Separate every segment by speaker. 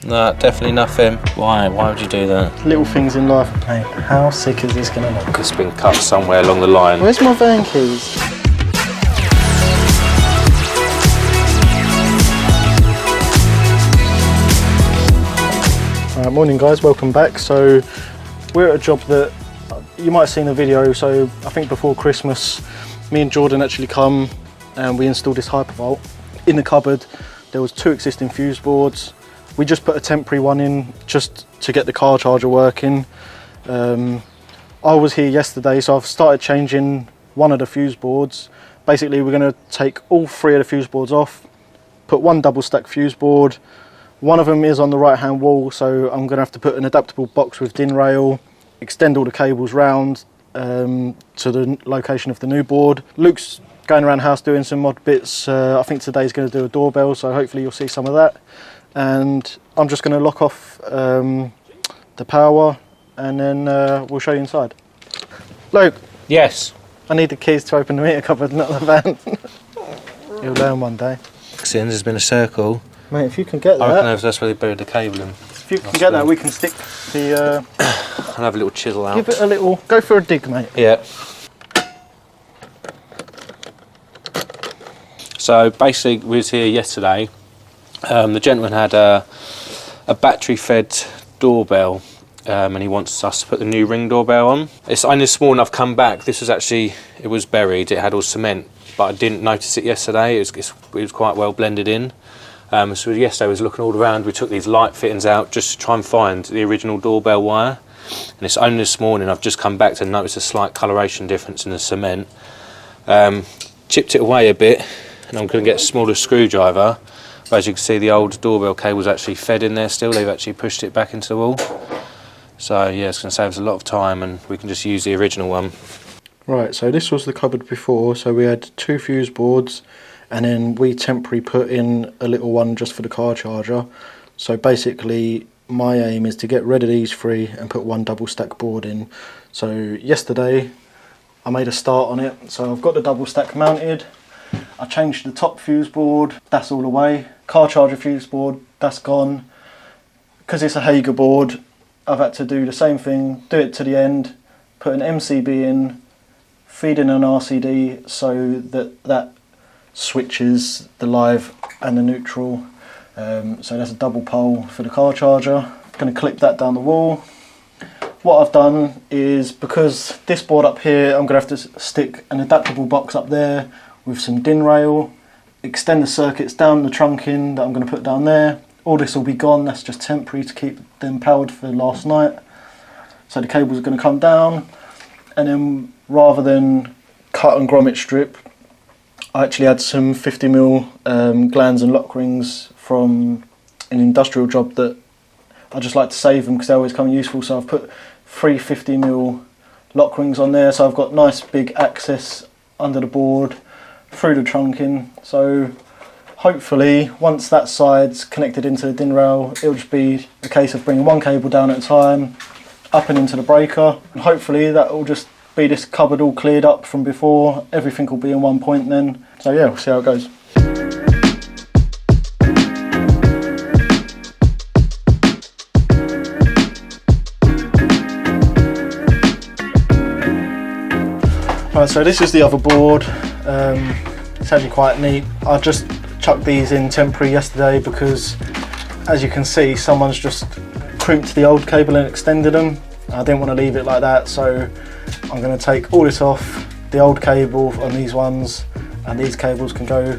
Speaker 1: No, definitely nothing. Why would you do that?
Speaker 2: Little things in life. Mate, how sick is this going to look?
Speaker 1: It's been cut somewhere along the line.
Speaker 2: Where's my van keys? Alright, morning guys, welcome back. So we're at a job that you might have seen a video. So I think before Christmas, me and Jordan actually come and we installed this hypervolt. In the cupboard, there was 2 existing fuse boards. We just put a temporary one in just to get the car charger working. I was here yesterday, so I've started changing one of the fuse boards. Basically, we're going to take all 3 of the fuse boards off, put 1 double stack fuse board. One of them is on the right hand wall, so I'm going to have to put an adaptable box with DIN rail, extend all the cables round to the location of the new board. Luke's going around the house doing some odd bits. I think today's going to do a doorbell, so hopefully you'll see some of that. And I'm just going to lock off the power and then we'll show you inside. Luke.
Speaker 1: Yes.
Speaker 2: I need the keys to open the meter cupboard, not the van. You'll learn one day.
Speaker 1: Since there's been a circle.
Speaker 2: Mate, if you can get that.
Speaker 1: I reckon that's where they buried the cable in.
Speaker 2: If you can get that, we can stick the...
Speaker 1: I'll have a little chisel out.
Speaker 2: Give it a little... Go for a dig, mate.
Speaker 1: Yeah. So basically, we was here yesterday. The gentleman had a battery-fed doorbell, and he wants us to put the new Ring doorbell on. It's only this morning I've come back. This was actually, it was buried. It had all cement, but I didn't notice it yesterday. It was quite well blended in. So yesterday I was looking all around. We took these light fittings out just to try and find the original doorbell wire. And it's only this morning I've just come back to notice a slight coloration difference in the cement. Chipped it away a bit, and I'm going to get a smaller screwdriver. But as you can see, the old doorbell cable's actually fed in there still. They've actually pushed it back into the wall. So yeah, it's going to save us a lot of time, and we can just use the original one.
Speaker 2: Right, so this was the cupboard before. So we had 2 fuse boards, and then we temporarily put in a little one just for the car charger. So basically, my aim is to get rid of these 3 and put 1 double stack board in. So yesterday, I made a start on it. So I've got the double stack mounted. I changed the top fuse board, that's all away. Car charger fuse board, that's gone. Because it's a Hager board, I've had to do the same thing, do it to the end, put an MCB in, feed in an RCD so that switches the live and the neutral. So that's a double pole for the car charger. Going to clip that down the wall. What I've done is, because this board up here, I'm going to have to stick an adaptable box up there with some DIN rail, extend the circuits down the trunking that I'm going to put down there. All this will be gone, that's just temporary to keep them powered for last night. So the cables are going to come down, and then rather than cut and grommet strip, I actually had some 50mm glands and lock rings from an industrial job that I just like to save them because they always come useful. So I've put 3 50mm lock rings on there, so I've got nice big access under the board through the trunking. So hopefully once that side's connected into the DIN rail, it'll just be a case of bringing 1 cable down at a time, up and into the breaker, and hopefully that will just be this cupboard all cleared up from before. Everything will be in one point then. So yeah, we'll see how it goes. Right, so this is the other board. It's actually quite neat. I just chucked these in temporary yesterday because, as you can see, someone's just crimped the old cable and extended them. I didn't want to leave it like that, so I'm going to take all this off, the old cable on these ones, and these cables can go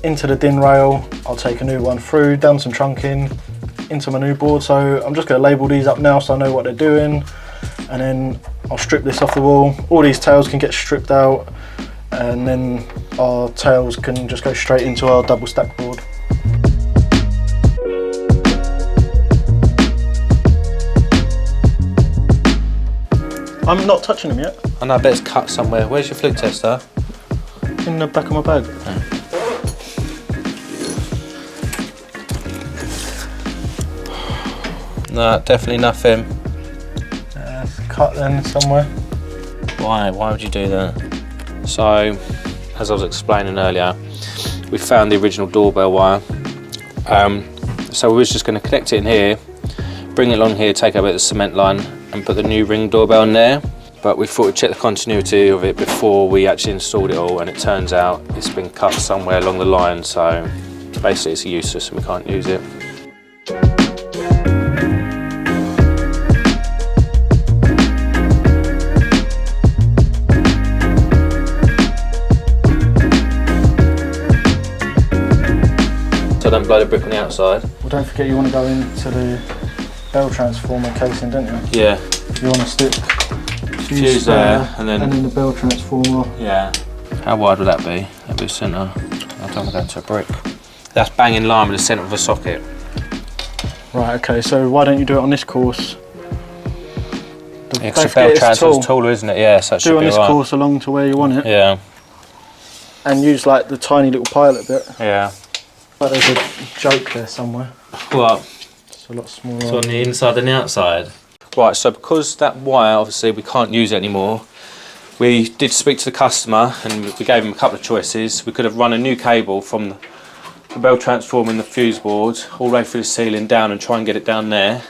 Speaker 2: into the DIN rail. I'll take a new one through, down some trunking, into my new board. So I'm just going to label these up now so I know what they're doing, and then I'll strip this off the wall. All these tails can get stripped out, and then our tails can just go straight into our double stack board. I'm not touching them yet.
Speaker 1: I know, I bet it's cut somewhere. Where's your flute tester?
Speaker 2: In the back of my bag.
Speaker 1: No, definitely nothing.
Speaker 2: It's cut then somewhere.
Speaker 1: Why would you do that? So, as I was explaining earlier, we found the original doorbell wire. So we was just going to connect it in here, bring it along here, take a bit of the cement line and put the new Ring doorbell in there. But we thought we'd check the continuity of it before we actually installed it all, and it turns out it's been cut somewhere along the line, so basically it's useless and we can't use it. So don't blow the brick on the outside.
Speaker 2: Well, don't forget you want to go into the bell transformer casing, don't you?
Speaker 1: Yeah.
Speaker 2: You want to stick
Speaker 1: fuse there and then
Speaker 2: the bell transformer.
Speaker 1: Yeah. How wide would that be? That'd be centre. I don't want to go into a brick. That's bang in line with the centre of the socket.
Speaker 2: Right, okay, so why don't you do it on this course?
Speaker 1: The extra bell transfer's taller, isn't it? Yeah, so it should be
Speaker 2: on this course along to where you want it.
Speaker 1: Yeah.
Speaker 2: And use like the tiny little pilot bit.
Speaker 1: Yeah.
Speaker 2: But there's a joke there somewhere.
Speaker 1: What?
Speaker 2: It's a lot smaller.
Speaker 1: It's on the inside and the outside. Right, so because that wire, obviously we can't use it anymore, we did speak to the customer and we gave him a couple of choices. We could have run a new cable from the bell transformer and the fuse board all the way through the ceiling down and try and get it down there,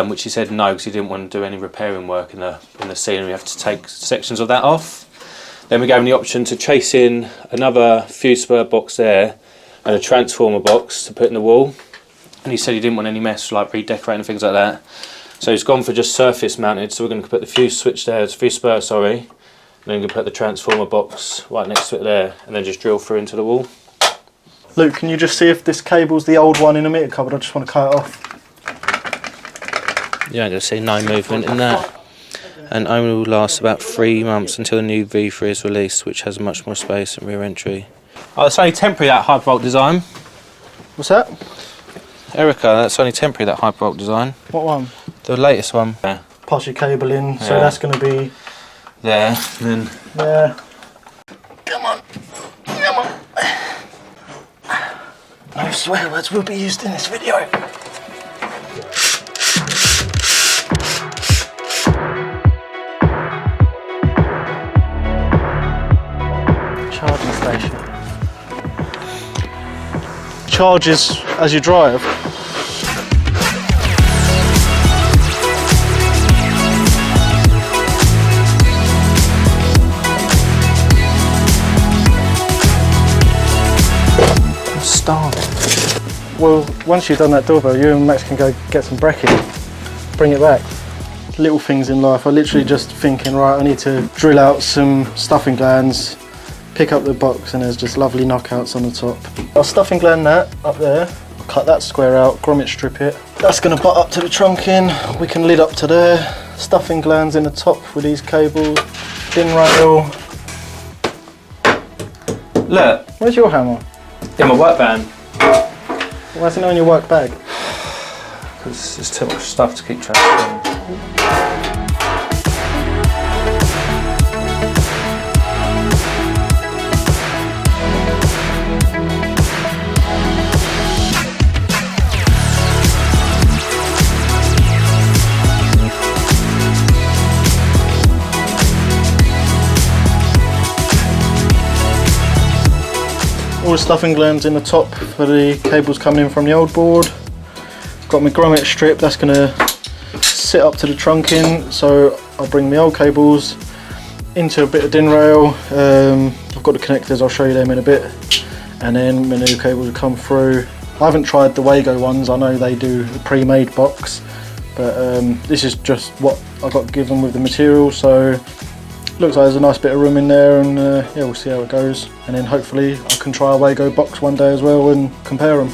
Speaker 1: which he said no, because he didn't want to do any repairing work in the ceiling. We have to take sections of that off. Then we gave him the option to chase in another fuse spur box there and a transformer box to put in the wall, and he said he didn't want any mess like redecorating and things like that, so he's gone for just surface mounted. So we're going to put the fuse switch there, fuse spur, sorry, and then we're going to put the transformer box right next to it there, and then just drill through into the wall.
Speaker 2: Luke, can you just see if this cable's the old one in the meter cupboard? I just want to cut it off.
Speaker 1: You ain't going to see no movement in that, and only will last about 3 months until the new V3 is released, which has much more space and rear entry. Oh, it's only temporary, that high volt design.
Speaker 2: What's that?
Speaker 1: Erica, that's only temporary, that high volt design.
Speaker 2: What one?
Speaker 1: The latest one. Yeah.
Speaker 2: Pass your cable in, so that's going to be...
Speaker 1: There, and then...
Speaker 2: Yeah. Come on. Come on. No swear words will be used in this video. Charging station. Charges as you drive.
Speaker 1: Start.
Speaker 2: Well, once you've done that doorbell, you and Max can go get some brecking, bring it back. Little things in life. I literally just thinking, right, I need to drill out some stuffing glands, pick up the box, and there's just lovely knockouts on the top. I'll stuffing gland that up there, I'll cut that square out, grommet strip it. That's going to butt up to the trunking, we can lid up to there. Stuffing glands in the top with these cables, thin rail.
Speaker 1: Look.
Speaker 2: Where's your hammer?
Speaker 1: In my work van.
Speaker 2: Why isn't it on your work bag?
Speaker 1: Because there's too much stuff to keep track of.
Speaker 2: All the stuffing glands in the top for the cables coming in from the old board. Got my grommet strip, that's going to sit up to the trunking, so I'll bring my old cables into a bit of DIN rail. I've got the connectors, I'll show you them in a bit, and then my new cables will come through. I haven't tried the Wago ones, I know they do a pre-made box, but this is just what I got given with the material, so looks like there's a nice bit of room in there, and yeah, we'll see how it goes, and then hopefully I can try a Wago box one day as well and compare them.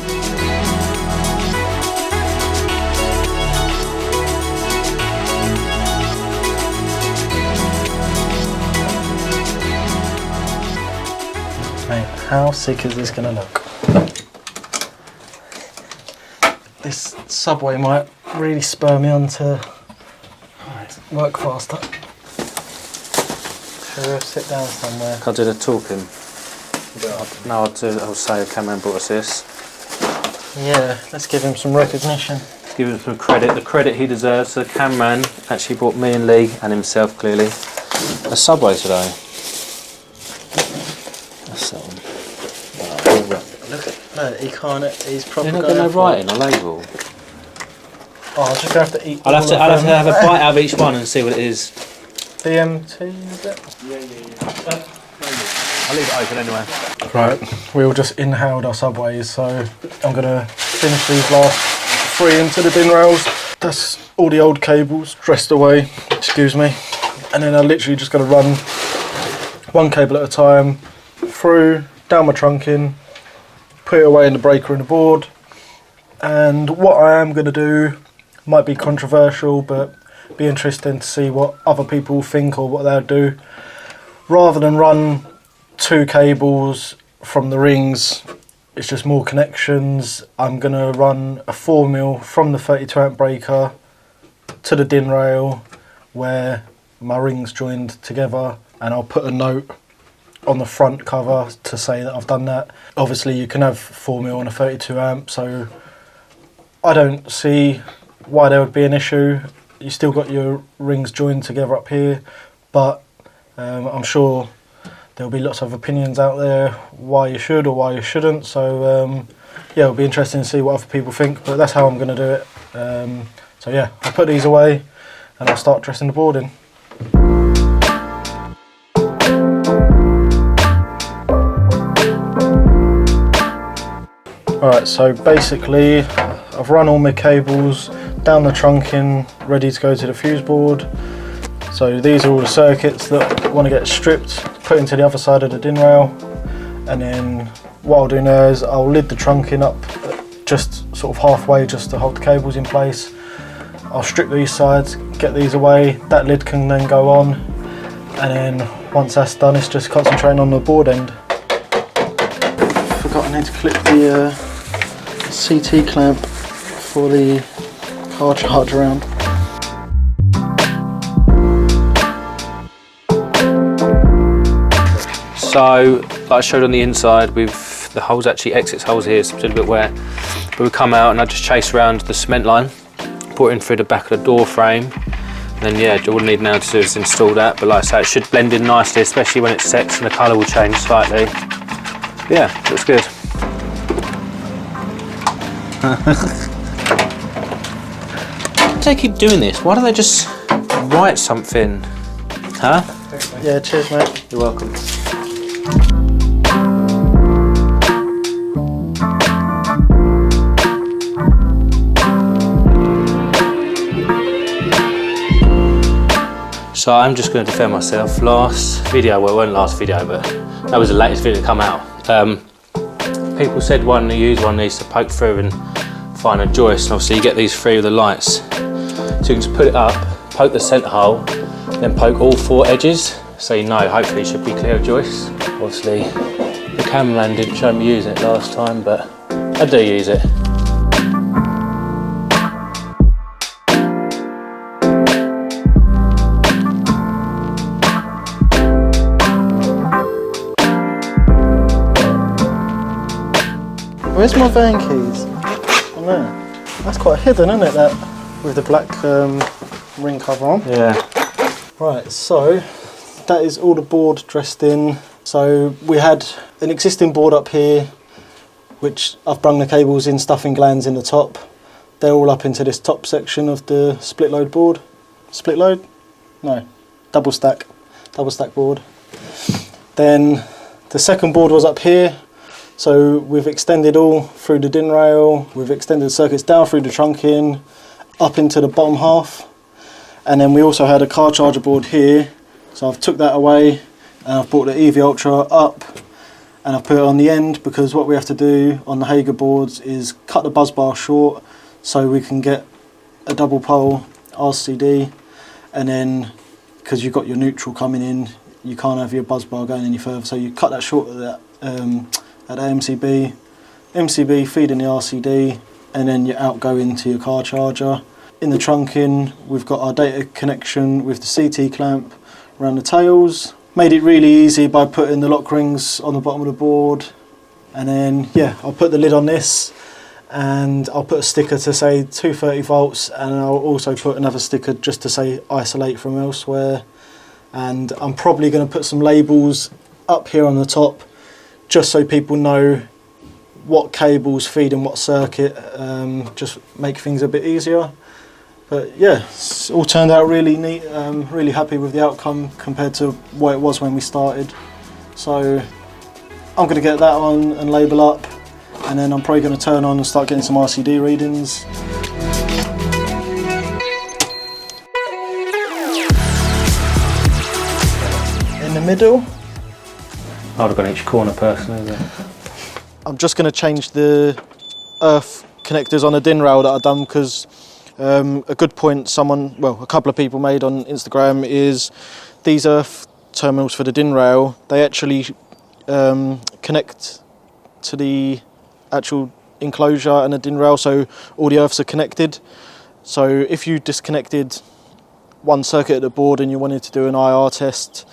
Speaker 2: Mate, how sick is this going to look? This subway might really spur me on to work faster. We'll sit down somewhere.
Speaker 1: I'll do the talking. No, I'll say Cameron brought us this.
Speaker 2: Yeah, let's give him some recognition.
Speaker 1: Give him some credit, the credit he deserves. So Cameron actually brought me and Lee, and himself clearly, a Subway today. That's that one.
Speaker 2: No, he can't. He's probably
Speaker 1: You're not going to writing or label.
Speaker 2: Oh, I'm just going to have to eat.
Speaker 1: I'll have to have a bite out of each one and see what it is.
Speaker 2: BMT, is it?
Speaker 1: Yeah. I'll leave it open anyway.
Speaker 2: Right, we all just inhaled our Subways, so I'm going to finish these last 3 into the DIN rails. That's all the old cables dressed away, excuse me. And then I'm literally just going to run 1 cable at a time through, down my trunking, put it away in the breaker in the board. And what I am going to do might be controversial, but be interesting to see what other people think or what they'll do. Rather than run 2 cables from the rings, it's just more connections. I'm going to run a 4mm from the 32 amp breaker to the DIN rail where my rings joined together, and I'll put a note on the front cover to say that I've done that. Obviously you can have 4mm on a 32 amp, so I don't see why there would be an issue. You still got your rings joined together up here, but I'm sure there'll be lots of opinions out there why you should or why you shouldn't. So yeah, it'll be interesting to see what other people think, but that's how I'm going to do it. So yeah, I'll put these away and I'll start dressing the board in. Alright, so basically I've run all my cables down the trunking, ready to go to the fuse board. So these are all the circuits that want to get stripped, put into the other side of the DIN rail, and then what I'll do now is I'll lid the trunking up just sort of halfway just to hold the cables in place. I'll strip these sides, get these away, that lid can then go on, and then once that's done it's just concentrating on the board end. Forgot I need to clip the CT clamp for the car charge around.
Speaker 1: So, like I showed on the inside, with the holes actually exits holes here, so it's a little bit wet. But we come out and I just chase around the cement line, put it in through the back of the door frame. And then yeah, all we need now to do is install that. But like I say, it should blend in nicely, especially when it sets and the colour will change slightly. Yeah, looks good. Why do they keep doing this? Why don't they just write something? Huh?
Speaker 2: Yeah, cheers mate.
Speaker 1: You're welcome. So I'm just going to defend myself. Last video, well it wasn't last video, but that was the latest video to come out. People said one needs to poke through and find a joist, and obviously you get these 3 with the lights. So you can just put it up, poke the centre hole, then poke all 4 edges, so you know hopefully it should be clear of joists. Obviously the cameraman didn't show me using it last time, but I do use it.
Speaker 2: Where's my van keys? Oh no, that's quite hidden, isn't it, that with the black ring cover on?
Speaker 1: Yeah.
Speaker 2: Right, so that is all the board dressed in. So we had an existing board up here, which I've brung the cables in, stuffing glands in the top. They're all up into this top section of the split load board. Split load? No, double stack board. Then the second board was up here. So we've extended all through the DIN rail, we've extended circuits down through the trunking, up into the bottom half. And then we also had a car charger board here. So I've took that away and I've brought the EV Ultra up and I've put it on the end, because what we have to do on the Hager boards is cut the buzz bar short so we can get a double pole RCD, and then because you've got your neutral coming in, you can't have your buzz bar going any further, so you cut that short at that at MCB, feed in the RCD, and then you outgo into your car charger. In the trunking, we've got our data connection with the CT clamp around the tails. Made it really easy by putting the lock rings on the bottom of the board. And then, yeah, I'll put the lid on this and I'll put a sticker to say 230 volts, and I'll also put another sticker just to say isolate from elsewhere. And I'm probably going to put some labels up here on the top, just so people know what cables feed in what circuit, just make things a bit easier. But yeah, it's all turned out really neat. Really happy with the outcome compared to what it was when we started. So I'm going to get that on and label up, and then I'm probably going to turn on and start getting some RCD readings. In the middle,
Speaker 1: I'd have gone each corner personally.
Speaker 2: I'm just going to change the earth connectors on the DIN rail that I've done, because a good point a couple of people made on Instagram is these earth terminals for the DIN rail, they actually connect to the actual enclosure and the DIN rail, so all the earths are connected. So if you disconnected one circuit at the board and you wanted to do an IR test,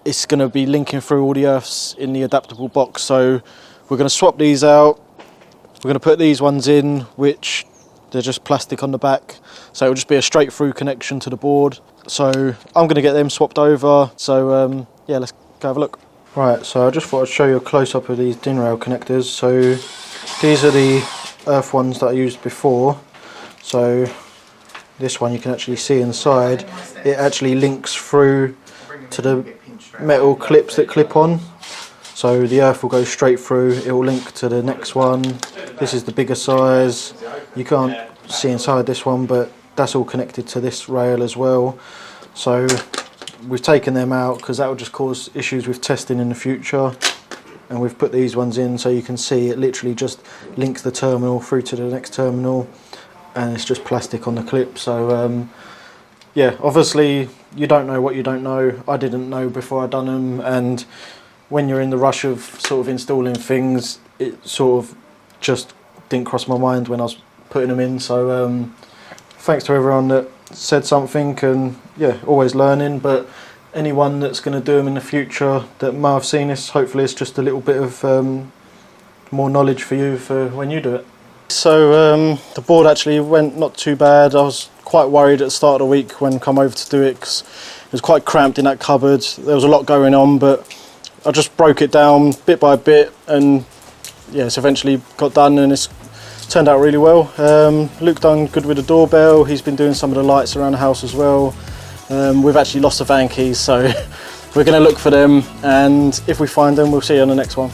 Speaker 2: it's going to be linking through all the earths in the adaptable box. So we're going to swap these out. We're going to put these ones in, which they're just plastic on the back, so it'll just be a straight through connection to the board. So I'm going to get them swapped over. So yeah, let's go have a look. Right, so I just thought I'd show you a close-up of these DIN rail connectors. So these are the earth ones that I used before. So this one you can actually see inside, it actually links through to the metal clips that clip on. So the earth will go straight through, it will link to the next one. This is the bigger size. You can't see inside this one, but that's all connected to this rail as well. So we've taken them out because that will just cause issues with testing in the future. And we've put these ones in so you can see it literally just links the terminal through to the next terminal, and it's just plastic on the clip. So yeah, obviously you don't know what you don't know. I didn't know before I'd done them, and when you're in the rush of sort of installing things, it sort of just didn't cross my mind when I was putting them in. So thanks to everyone that said something, and yeah, always learning. But anyone that's going to do them in the future that may have seen this, hopefully it's just a little bit of more knowledge for you for when you do it. So the board actually went not too bad. I was quite worried at the start of the week when I come over to do it, because it was quite cramped in that cupboard. There was a lot going on, but I just broke it down bit by bit, and yeah, it's eventually got done, and it's turned out really well. Luke done good with the doorbell. He's been doing some of the lights around the house as well. We've actually lost the van keys, so we're going to look for them, and if we find them, we'll see you on the next one.